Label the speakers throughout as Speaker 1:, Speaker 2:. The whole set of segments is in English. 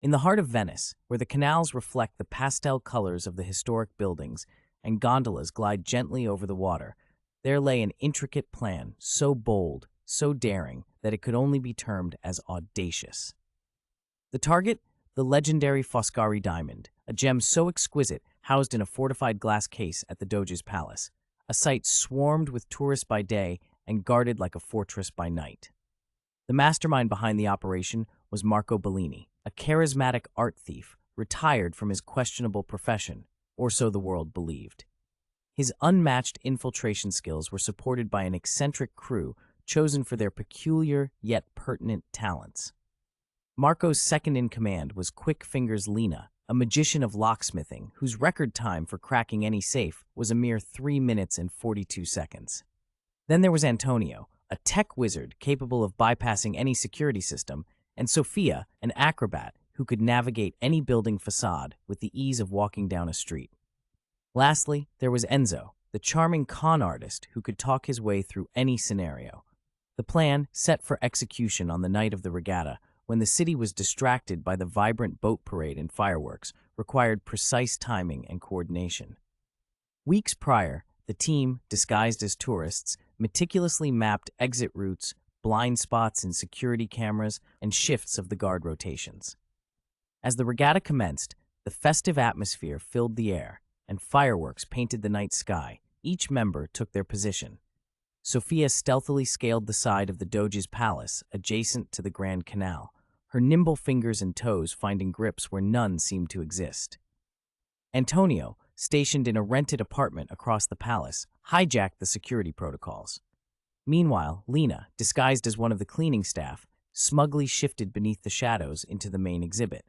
Speaker 1: In the heart of Venice, where the canals reflect the pastel colors of the historic buildings and gondolas glide gently over the water, there lay an intricate plan so bold, so daring, that it could only be termed as audacious. The target? The legendary Foscari diamond, a gem so exquisite housed in a fortified glass case at the Doge's palace, a site swarmed with tourists by day and guarded like a fortress by night. The mastermind behind the operation was Marco Bellini, a charismatic art thief retired from his questionable profession, or so the world believed. His unmatched infiltration skills were supported by an eccentric crew chosen for their peculiar yet pertinent talents. Marco's second-in-command was Quick Fingers Lena, a magician of locksmithing whose record time for cracking any safe was a mere 3 minutes and 42 seconds. Then there was Antonio, a tech wizard capable of bypassing any security system, and Sofia, an acrobat who could navigate any building facade with the ease of walking down a street. Lastly, there was Enzo, the charming con artist who could talk his way through any scenario. The plan, set for execution on the night of the regatta, when the city was distracted by the vibrant boat parade and fireworks, required precise timing and coordination. Weeks prior, the team, disguised as tourists, meticulously mapped exit routes, blind spots in security cameras, and shifts of the guard rotations. As the regatta commenced, the festive atmosphere filled the air, and fireworks painted the night sky. Each member took their position. Sophia stealthily scaled the side of the Doge's palace, adjacent to the Grand Canal, her nimble fingers and toes finding grips where none seemed to exist. Antonio, stationed in a rented apartment across the palace, hijacked the security protocols. Meanwhile, Lena, disguised as one of the cleaning staff, smugly shifted beneath the shadows into the main exhibit.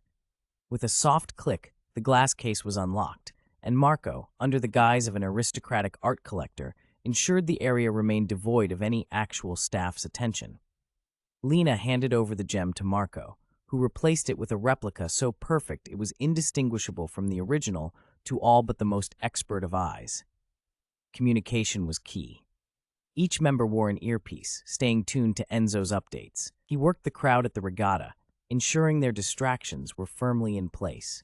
Speaker 1: With a soft click, the glass case was unlocked, and Marco, under the guise of an aristocratic art collector, ensured the area remained devoid of any actual staff's attention. Lena handed over the gem to Marco, who replaced it with a replica so perfect it was indistinguishable from the original to all but the most expert of eyes. Communication was key. Each member wore an earpiece, staying tuned to Enzo's updates. He worked the crowd at the regatta, ensuring their distractions were firmly in place.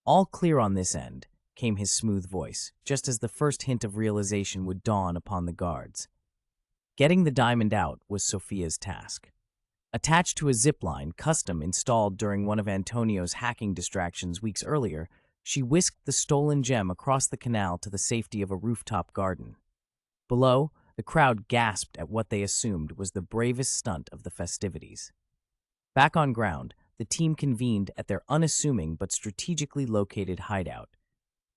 Speaker 1: "All clear on this end," came his smooth voice, just as the first hint of realization would dawn upon the guards. Getting the diamond out was Sophia's task. Attached to a zipline custom installed during one of Antonio's hacking distractions weeks earlier, she whisked the stolen gem across the canal to the safety of a rooftop garden. Below, the crowd gasped at what they assumed was the bravest stunt of the festivities. Back on ground, the team convened at their unassuming but strategically located hideout.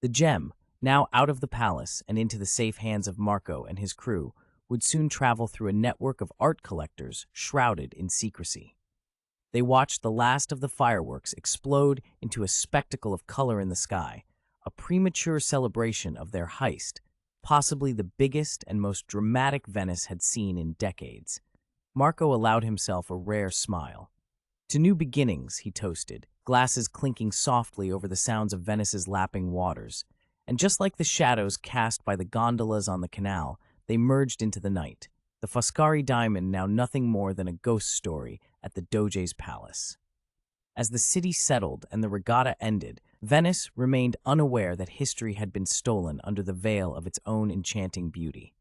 Speaker 1: The gem, now out of the palace and into the safe hands of Marco and his crew, would soon travel through a network of art collectors shrouded in secrecy. They watched the last of the fireworks explode into a spectacle of color in the sky, a premature celebration of their heist, possibly the biggest and most dramatic Venice had seen in decades. Marco allowed himself a rare smile. "To new beginnings," he toasted, glasses clinking softly over the sounds of Venice's lapping waters. And just like the shadows cast by the gondolas on the canal, they merged into the night, the Foscari diamond now nothing more than a ghost story at the Doge's palace. As the city settled and the regatta ended, Venice remained unaware that history had been stolen under the veil of its own enchanting beauty.